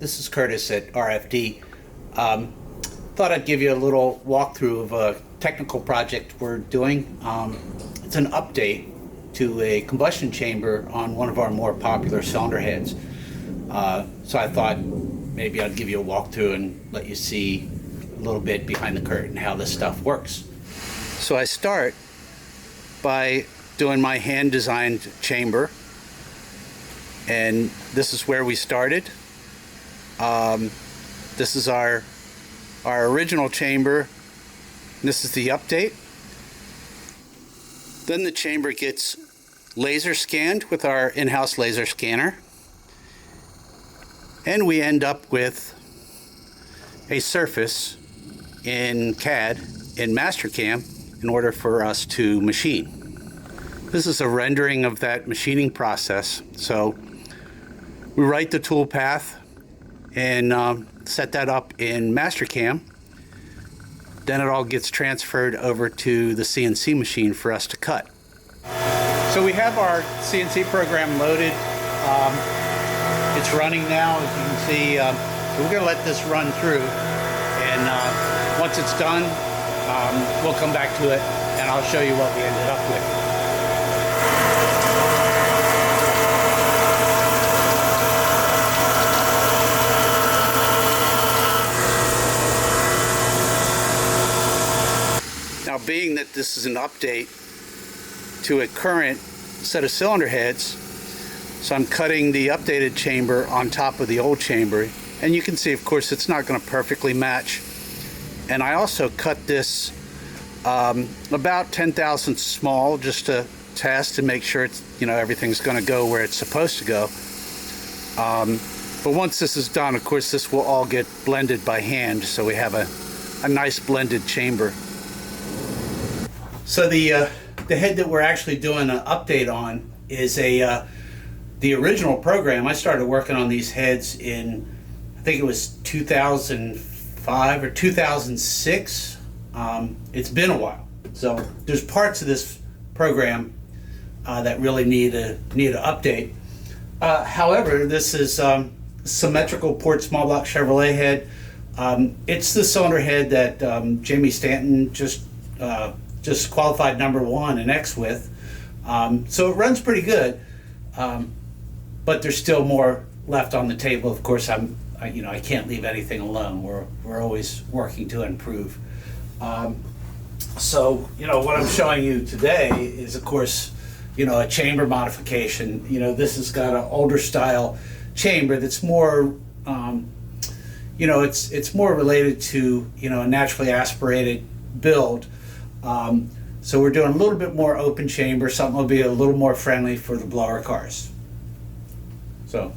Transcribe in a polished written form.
This is Curtis at RFD. Thought I'd give you a little walkthrough of a technical project we're doing. It's an update to a combustion chamber on one of our more popular cylinder heads. So I thought maybe I'd give you a walkthrough and let you see a little bit behind the curtain how this stuff works. So I start by doing my hand-designed chamber, and this is where we started. This is our original chamber. This is the update. Then the chamber gets laser scanned with our in-house laser scanner, and we end up with a surface in CAD in Mastercam in order for us to machine. This is a rendering of that machining process. So we write the tool path and set that up in Mastercam. Then it all gets transferred over to the CNC machine for us to cut. So we have our CNC program loaded. It's running now, as you can see. So we're going to let this run through, and once it's done, we'll come back to it and I'll show you what we ended up with. Now, being that this is an update to a current set of cylinder heads, so I'm cutting the updated chamber on top of the old chamber, and you can see, of course, it's not going to perfectly match. And I also cut this about 10 thousandths small, just to test and make sure it's, everything's going to go where it's supposed to go. But once this is done, of course, this will all get blended by hand, so we have a nice blended chamber. So the head that we're actually doing an update on is the original program. I started working on these heads in, I think it was 2005 or 2006. It's been a while. So there's parts of this program that really need an update. However, this is symmetrical port small block Chevrolet head. It's the cylinder head that Jamie Stanton just qualified #1 in X with. So it runs pretty good, but there's still more left on the table. Of course, I can't leave anything alone. We're always working to improve. So what I'm showing you today is, of course, a chamber modification. This has got an older style chamber that's more, it's more related to a naturally aspirated build. So we're doing a little bit more open chamber, something will be a little more friendly for the blower cars. So